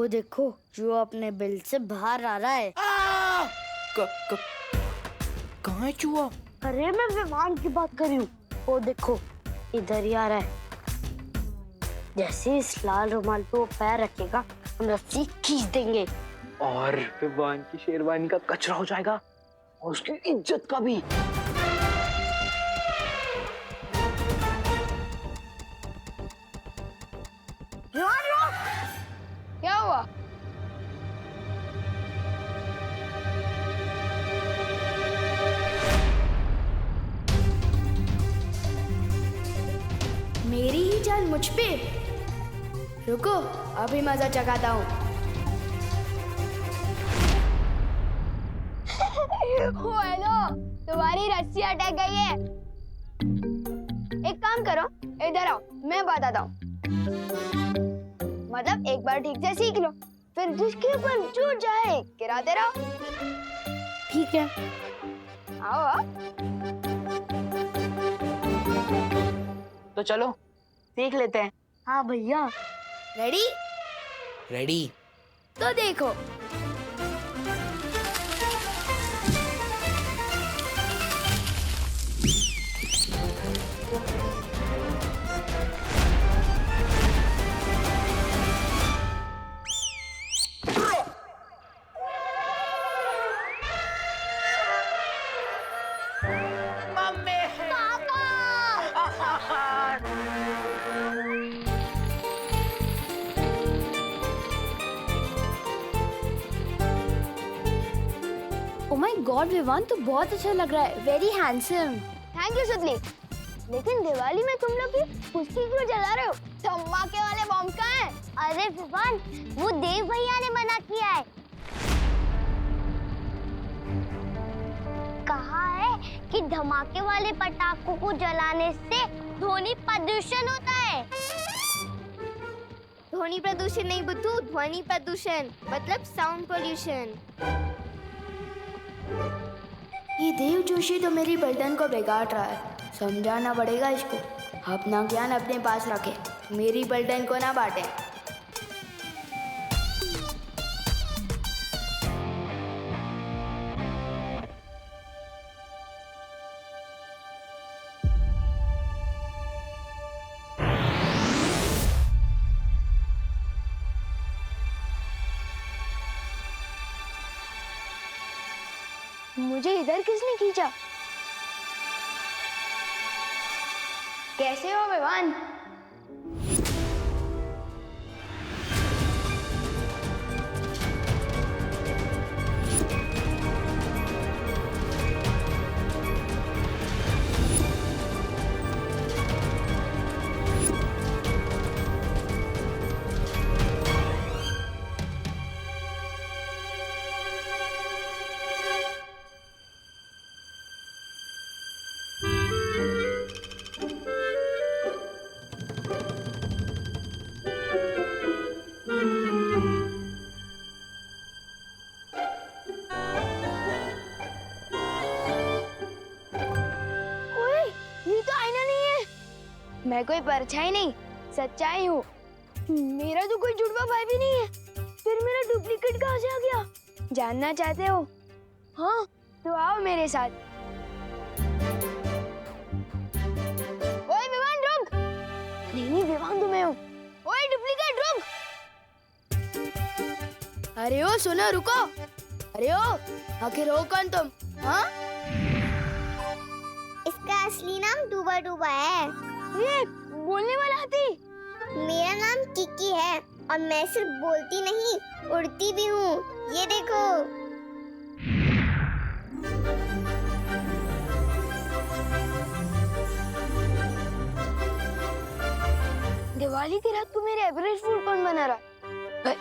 वो देखो, जो अपने बिल से बाहर आ रहा है। कहाँ है चूहा? अरे मैं विमान की बात कर रही हूँ। वो देखो, इधर ही आ रहा है। जैसे इस लाल रुमाल पे वो पैर रखेगा, हम रस्सी खींच देंगे और विवान की शेरवानी का कचरा हो जाएगा और उसकी इज्जत का भी। क्या हुआ? मेरी ही जान मुझ पे। रुको, अभी मजा चखाता हूँ। हेलो, तुम्हारी रस्सी अटक गई है। एक काम करो, इधर आओ, मैं बताता हूँ। मतलब एक बार ठीक से सीख लो, फिर जिसके ऊपर जो जाए गिराते रहो। ठीक है, आओ आओ। तो चलो सीख लेते हैं। हाँ भैया। रेडी? रेडी। तो देखो, ओ माय गॉड विवान, तो बहुत अच्छा लग रहा है। Very handsome. थैंक यू सुतली। लेकिन दिवाली में तुम लोग ये फुसकी क्यों जला रहे हो? धमाके वाले बम कहाँ हैं? अरे विवान, वो देव भैया ने मना किया है। कहा है कि धमाके वाले पटाखों को जलाने से ध्वनि प्रदूषण होता है। ध्वनि प्रदूषण नहीं बुद्धू, ध्वनि प्रदूषण मतलब साउंड पोल्यूशन। ये देव जोशी तो मेरी बर्तन को बिगाड़ रहा है। समझाना पड़ेगा इसको। अपना ज्ञान अपने पास रखे, मेरी बर्तन को ना बांटे। मुझे इधर किसने खींचा? कैसे हो विवान? मैं कोई परछाई नहीं, सच्चाई हूँ। मेरा तो कोई जुड़वा भाई भी नहीं है, फिर मेरा डुप्लीकेट कहाँ से आ गया? जानना चाहते हो? हाँ, तो आओ मेरे साथ। ओए विवान रुक! नहीं विवान तो मैं हूँ। ओए डुप्लीकेट रुक! अरे ओ सुनो, रुको। अरे ओ, आखिर हो कौन तुम? हाँ? इसका असली नाम डूबा डूबा है। ये बोलने वाला हाथी। मेरा नाम किकी है और मैं सिर्फ बोलती नहीं, उड़ती भी हूँ। ये देखो। दिवाली की रात को मेरे एवरेज फूड कौन बना रहा है?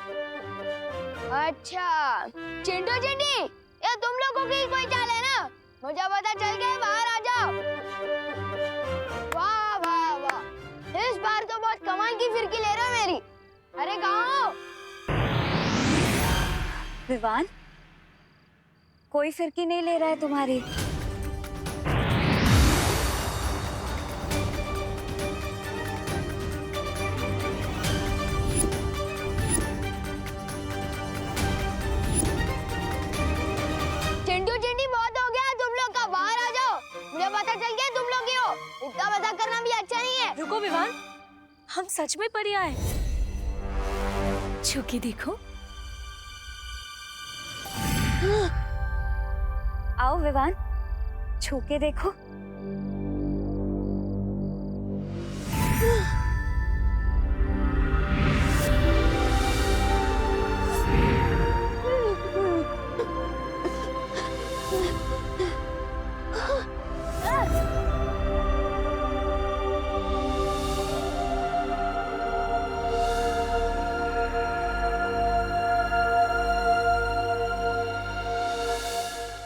अच्छा, चिंटू चिंटी, ये तुम लोगों की कोई चाल है ना? मुझे पता चल गया, बाहर आ जाओ। वाह वाह वाह, इस बार तो बहुत कमाल की फिरकी ले रहे हो मेरी। अरे कहाँ हो? विवान, कोई फिरकी नहीं ले रहा है तुम्हारी। सच में परियां हैं। छू के देखो। आओ विवान, छू के देखो।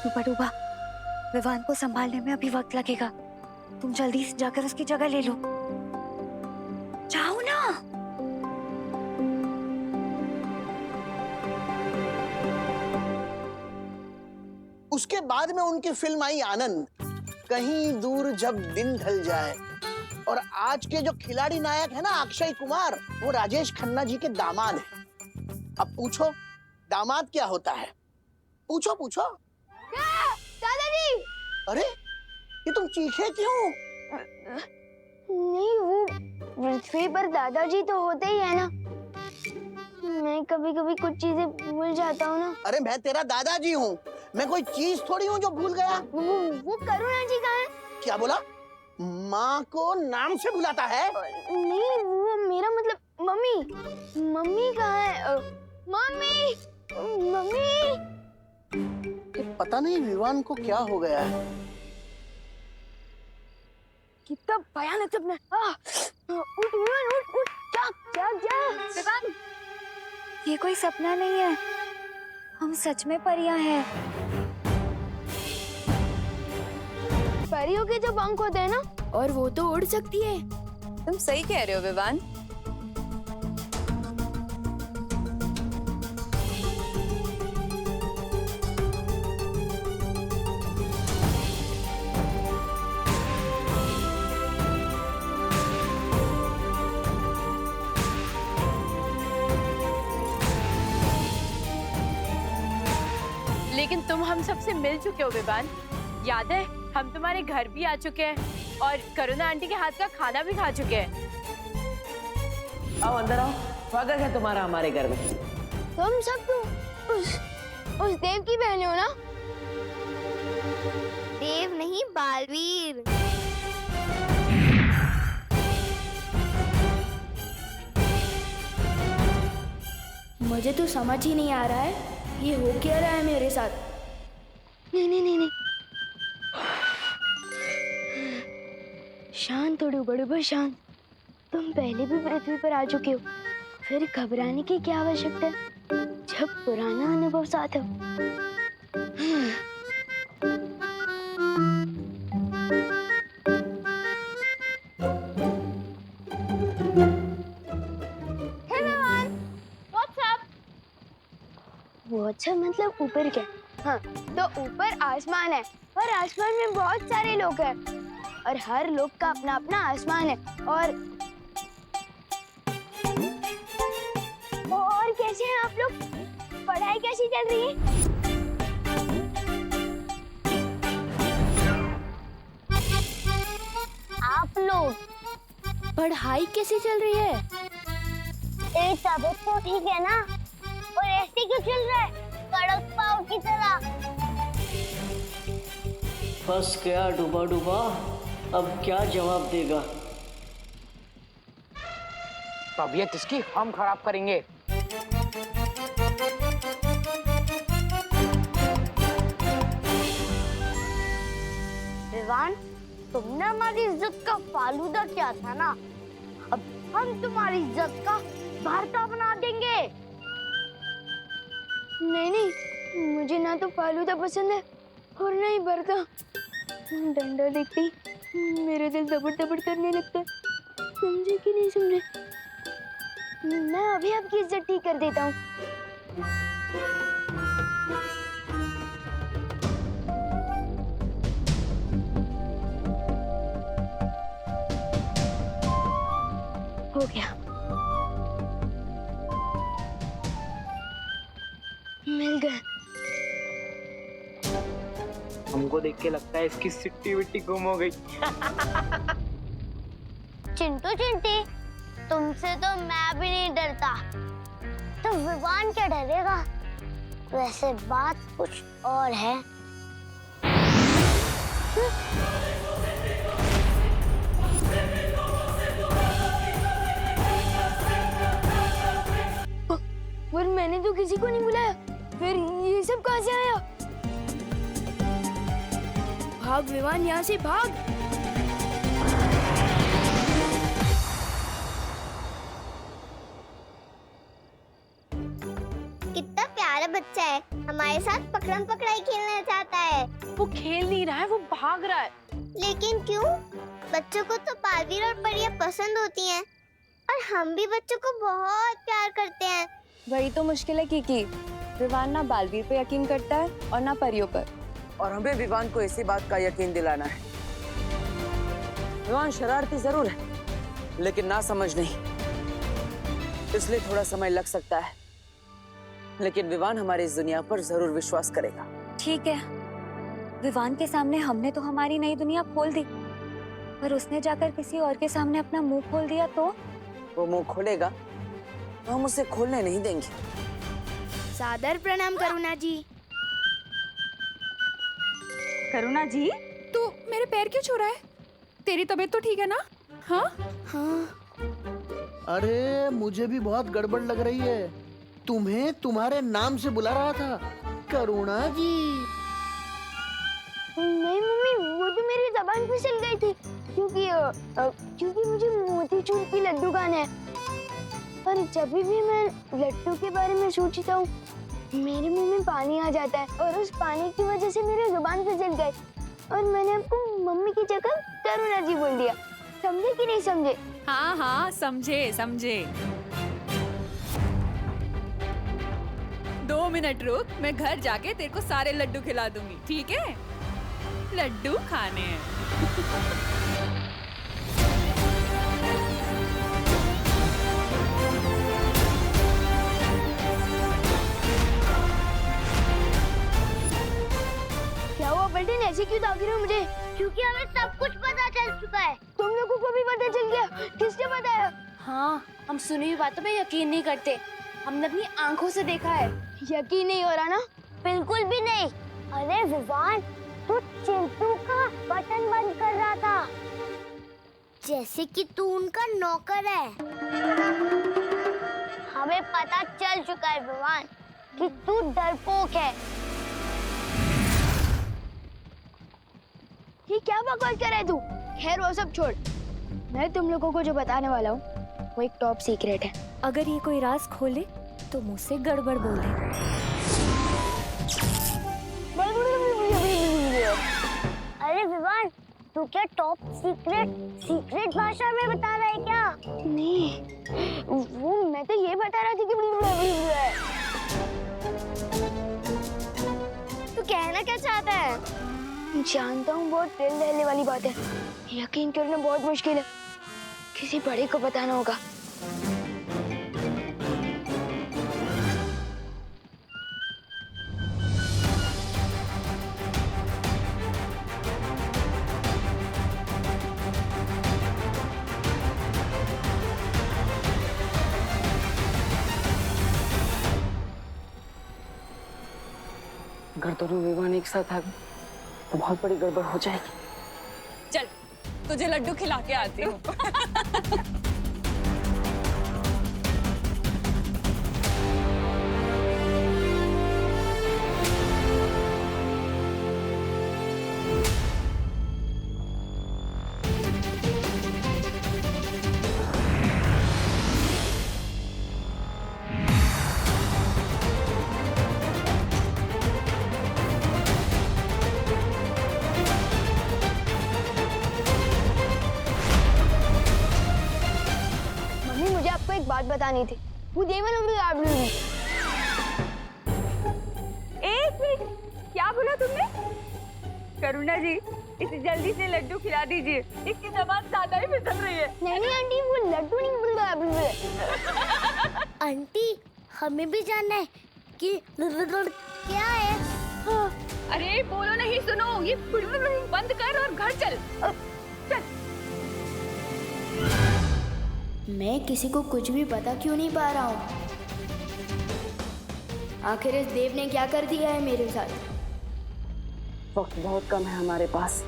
डूबा डूबा, विवान को संभालने में अभी वक्त लगेगा। तुम जल्दी से जाकर उसकी जगह ले लो। जाओ ना। उसके बाद में उनकी फिल्म आई आनंद, कहीं दूर जब दिन ढल जाए। और आज के जो खिलाड़ी नायक है ना अक्षय कुमार, वो राजेश खन्ना जी के दामाद हैं। अब पूछो दामाद क्या होता है? पूछो पूछो। दादाजी! अरे ये तुम चीखे क्यों? नहीं, वो पृथ्वी पर दादाजी तो होते ही है ना। मैं कभी कभी कुछ चीजें भूल जाता हूँ ना। अरे मैं तेरा दादाजी हूँ, मैं कोई चीज थोड़ी हूँ जो भूल गया। वो करुणा जी कहाँ है? क्या बोला? माँ को नाम से बुलाता है? नहीं, वो मेरा मतलब मम्मी। मम्मी कहाँ है? Mummy, mummy. पता नहीं विवान को क्या हो गया है। कितना भयानक सपना। उठ विवान, उठ उठ, जाग जाग जाग। विवान, ये कोई सपना नहीं है, हम सच में परियां हैं। परियों के जो पंख होते हैं ना, और वो तो उड़ सकती है। तुम सही कह रहे हो विवान। लेकिन तुम हम सबसे मिल चुके हो विवान, याद है? हम तुम्हारे घर भी आ चुके हैं और करुणा आंटी के हाथ का खाना भी खा चुके हैं। आओ अंदर आओ, स्वागत है तुम्हारा हमारे घर में। तुम सब तो उस देव की बहन हो ना? देव नहीं, बालवीर। मुझे तो समझ ही नहीं आ रहा है ये हो क्या रहा है मेरे साथ। नहीं नहीं नहीं नहीं, शांत हो डूबा डूबा, शांत। तुम पहले भी पृथ्वी पर आ चुके हो, फिर घबराने की क्या आवश्यकता है जब पुराना अनुभव साथ हो। वो अच्छा मतलब ऊपर क्या? हाँ, तो ऊपर आसमान है और आसमान में बहुत सारे लोग हैं और हर लोग का अपना अपना आसमान है। और कैसे हैं आप लोग? पढ़ाई कैसी चल रही है? आप लोग पढ़ाई कैसी चल रही है? तेरी तबीयत तो ठीक है ना? और ऐसे क्यों चल रहा है कड़क पाव की तरह? फंस गया डूबा डूबा, अब क्या जवाब देगा? तबीयत इसकी हम खराब करेंगे। विवान, तुमने हमारी इज्जत का फालूदा किया था ना, अब हम तुम्हारी इज्जत का भरता बना देंगे। नहीं नहीं, मुझे ना तो फालूदा पसंद है और ना ही भरता। डंडा देखते ही मेरा दिल दबड़ दबड़ करने लगता है। समझे कि नहीं समझे? मैं अभी आपकी इज्जत ठीक कर देता हूँ। हो गया, मिल गया। हमको देख के लगता है इसकी सिट्टी विट्टी गुम हो गई। चिंटू चिंटी, तुमसे तो मैं भी नहीं डरता, तो विवान क्या डरेगा? वैसे बात कुछ और है। पर मैंने तो किसी को नहीं बुलाया, फिर ये सब कहाँ से आया? भाग विवान, यहाँ से भाग। कितना प्यारा बच्चा है, हमारे साथ पकड़म पकड़ाई खेलना चाहता है। वो खेल नहीं रहा है, वो भाग रहा है। लेकिन क्यों? बच्चों को तो बालवीर और परियां पसंद होती हैं, और हम भी बच्चों को बहुत प्यार करते हैं। वही तो मुश्किल है कीकी। विवान ना बालवीर पे यकीन करता है और ना परियों पर। और हमें विवान को इसी बात का यकीन दिलाना है। विवान शरारती जरूर है, लेकिन ना समझ नहीं, इसलिए थोड़ा समय लग सकता है, लेकिन विवान हमारी इस दुनिया पर जरूर विश्वास करेगा। ठीक है, विवान के सामने हमने तो हमारी नई दुनिया खोल दी, पर उसने जाकर किसी और के सामने अपना मुंह खोल दिया तो? वो मुंह खोलेगा तो हम उसे खोलने नहीं देंगे। सादर प्रणाम करुणा जी। करुणा जी, तू मेरे पैर क्यों छू रहा है? तेरी तबीयत तो ठीक है ना? हाँ हाँ। अरे मुझे भी बहुत गड़बड़ लग रही है। तुम्हें तुम्हारे नाम से बुला रहा था, करुणा जी। नहीं मम्मी, वो तो मेरी जबान फिसल गई थी, क्योंकि मुझे मोतीचूर की लड्डू खाने हैं। पर जब भी मैं लड्डू के बारे में सोचता हूँ, मेरे मुंह में पानी आ जाता है, और उस पानी की वजह से मेरी जुबान फिसल गई, और मैंने आपको मम्मी की जगह करुणा जी बोल दिया। समझे कि नहीं समझे? हाँ हाँ, समझे समझे। 2 मिनट रुक, मैं घर जाके तेरे को सारे लड्डू खिला दूंगी, ठीक है? लड्डू खाने हैं। क्या हुआ पलटन, ऐसे क्यों ताक रहे हो मुझे? क्योंकि हमें सब कुछ पता चल चुका है। तुम लोगों को भी पता चल गया? किसने बताया? हाँ, हम सुनी हुई बातों पे यकीन नहीं करते, हमने अपनी आंखों से देखा है। यकीन नहीं हो रहा ना? बिल्कुल भी नहीं। अरे विवान, तू चिंटू का बटन बंद कर रहा था, जैसे कि तू उनका नौकर है। हमें पता चल चुका है विवान कि तू डरपोक है। ये क्या बकवास कर रहा है तू? खैर वो सब छोड़, मैं तुम लोगों को जो बताने वाला हूँ वो एक टॉप सीक्रेट है। अगर ये कोई राज खोले तो मुझसे गड़बड़ बोले। अरे विवान, तू क्या टॉप सीक्रेट भाषा में बता रहा है क्या? नहीं, वो मैं तो ये बता रहा था कि तू कहना क्या चाहता है? जानता हूँ बहुत दिल दहले वाली बात है, यकीन करना बहुत मुश्किल है, किसी बड़े को बताना होगा। अगर दोनों विवान एक साथ आ गए तो बहुत बड़ी गड़बड़ हो जाएगी। चल, तुझे लड्डू खिला के आती हूँ। एक बात बतानी थी। वो देवन आप एक मिनट, क्या बोला तुमने? करुणा जी, इसे जल्दी से लड्डू खिला दीजिए, इसकी जबान ज्यादा ही फिसल रही है। नहीं आंटी, वो लड्डू नहीं आंटी, हमें भी जानना है कि क्या है। हाँ। अरे बोलो नहीं, सुनो, ये बंद कर और घर चल। चल। मैं किसी को कुछ भी बता क्यों नहीं पा रहा हूँ? आखिर इस देव ने क्या कर दिया है मेरे साथ? वक्त बहुत कम है हमारे पास।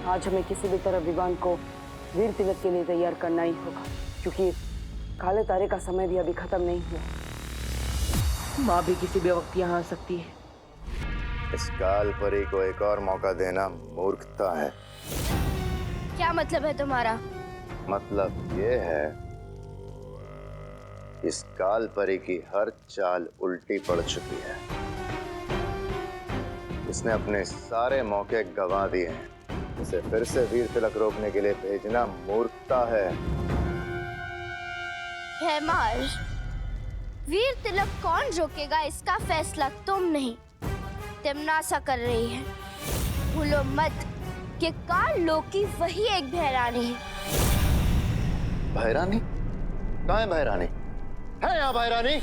आज हमें किसी भी तरह विवान को वीर तिलक के लिए तैयार करना ही होगा, क्योंकि काले तारे का समय भी अभी खत्म नहीं हुआ। माँ भी किसी भी वक्त यहाँ आ सकती है। इस काल परी को एक और मौका देना मूर्खता है। क्या मतलब है तुम्हारा? मतलब ये है, इस काल परी की हर चाल उल्टी पड़ चुकी है। इसने अपने सारे मौके गंवा दिए हैं। इसे फिर से वीर तिलक रोकने के लिए भेजना मूर्खता है। भैमार, वीर तिलक कौन रोकेगा इसका फैसला तुम नहीं, तिमनासा कर रही है। भूलो मत कि काल लोकी वही एक भैरानी है। भैरानी? कहाँ है भैरानी? है यहाँ भैरानी?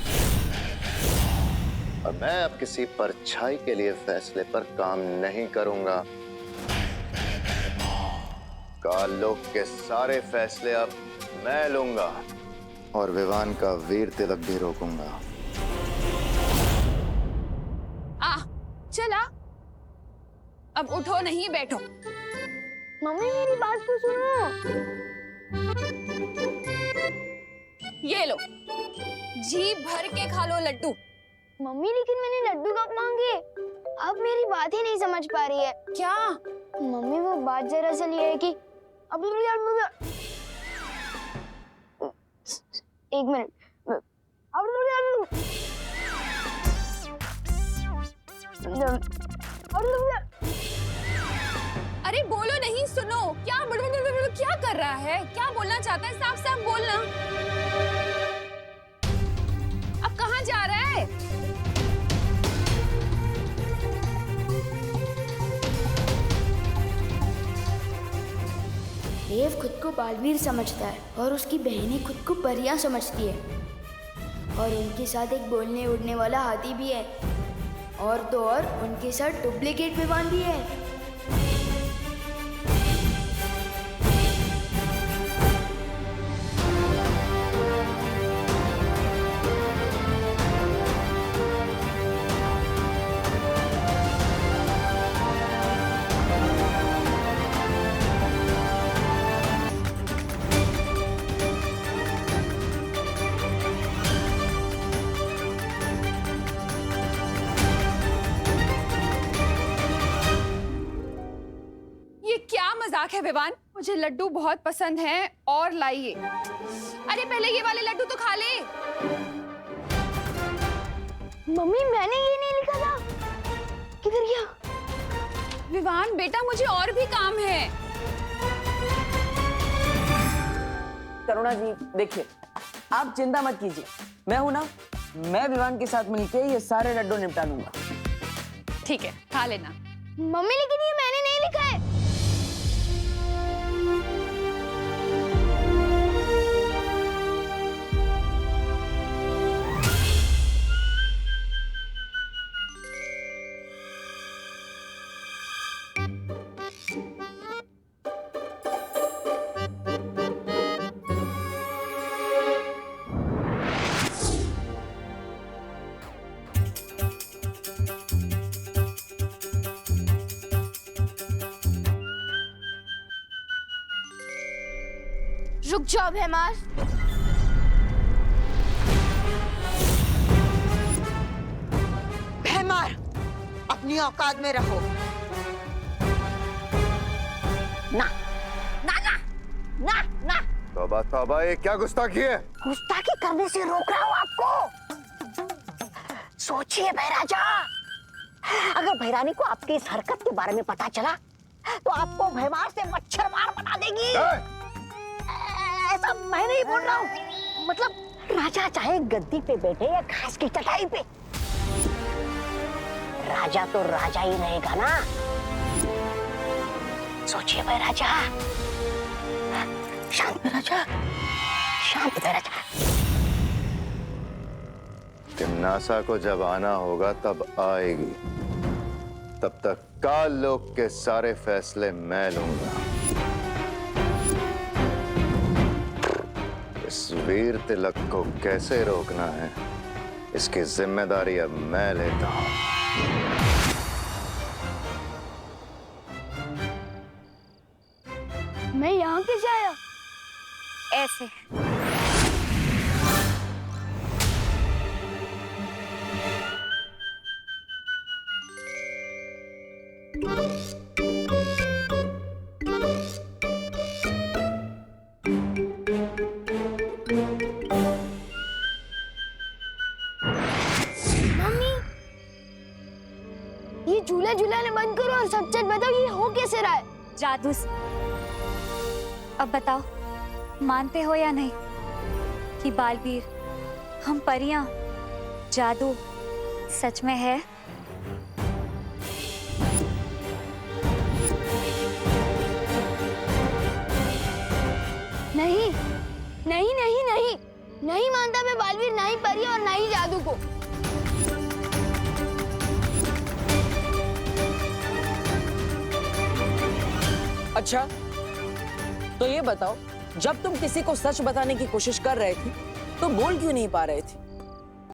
और मैं अब किसी परछाई के लिए फैसले पर काम नहीं करूंगा। काल लोक के सारे फैसले अब मैं लूंगा और विवान का वीर तिलक भी रोकूंगा। चला, अब उठो नहीं बैठो। मम्मी मेरी बात तो सुनो। ये लो, जी भर के खा लो लड्डू। मम्मी लेकिन मैंने लड्डू कब मांगे? अब मेरी बात ही नहीं समझ पा रही है। क्या? मम्मी वो बात दरअसल ये है कि अब एक मिनट। अरे बोलो नहीं, सुनो। क्या क्या कर रहा है? क्या बोलना चाहता है? साफ साफ बोलना। अब कहाँ जा रहा है? देव खुद को बालवीर समझता है और उसकी बहनें खुद को परियां समझती है, और उनके साथ एक बोलने उड़ने वाला हाथी भी है, और तो और उनके साथ डुप्लीकेट विवान भी है। मजाक है विवान, मुझे लड्डू बहुत पसंद हैं और लाइए। अरे पहले ये वाले लड्डू तो खा ले। मम्मी मैंने ये नहीं लिखा था, किधर गया? विवान बेटा मुझे और भी काम है। करुणा जी देखिए, आप चिंता मत कीजिए, मैं हूं ना, मैं विवान के साथ मिलके ये सारे लड्डू निपटा लूंगा। ठीक है, खा लेना। मम्मी लेकिन ये मैंने नहीं लिखा है। रुक जाओ भैमार। भैमार, अपनी औकात में रहो। ना ना ना ना ना। तौबा तौबा, ये क्या गुस्ताखी है? गुस्ताखी करने से रोक रहा हूँ आपको। सोचिए भैराजा, अगर भैरानी को आपकी इस हरकत के बारे में पता चला तो आपको भैमार से मच्छर मार बना देगी। ऐसा मैं नहीं बोल रहा हूँ, मतलब राजा चाहे गद्दी पे बैठे या घास की चटाई पे, राजा तो राजा ही रहेगा ना। सोचिए भाई राजा, शांत राजा, शांत राजा। तिमनासा को जब आना होगा तब आएगी, तब तक काल लोक के सारे फैसले मैं लूंगा। इस वीर तिलक को कैसे रोकना है, इसकी जिम्मेदारी अब मैं लेता हूं। मैं यहाँ कैसे आया? ऐसे। ये झूला झूलाने बंद करो और सच सच बताओ ये हो कैसे रहा है? जादू से। अब बताओ, मानते हो या नहीं कि बालवीर, हम परियां, जादू सच में है? नहीं नहीं नहीं नहीं नहीं मानता मैं बालवीर, ना ही परी और ना ही जादू को। अच्छा, तो ये बताओ, जब तुम किसी को सच बताने की कोशिश कर रहे थे तो बोल क्यों नहीं पा रहे थे?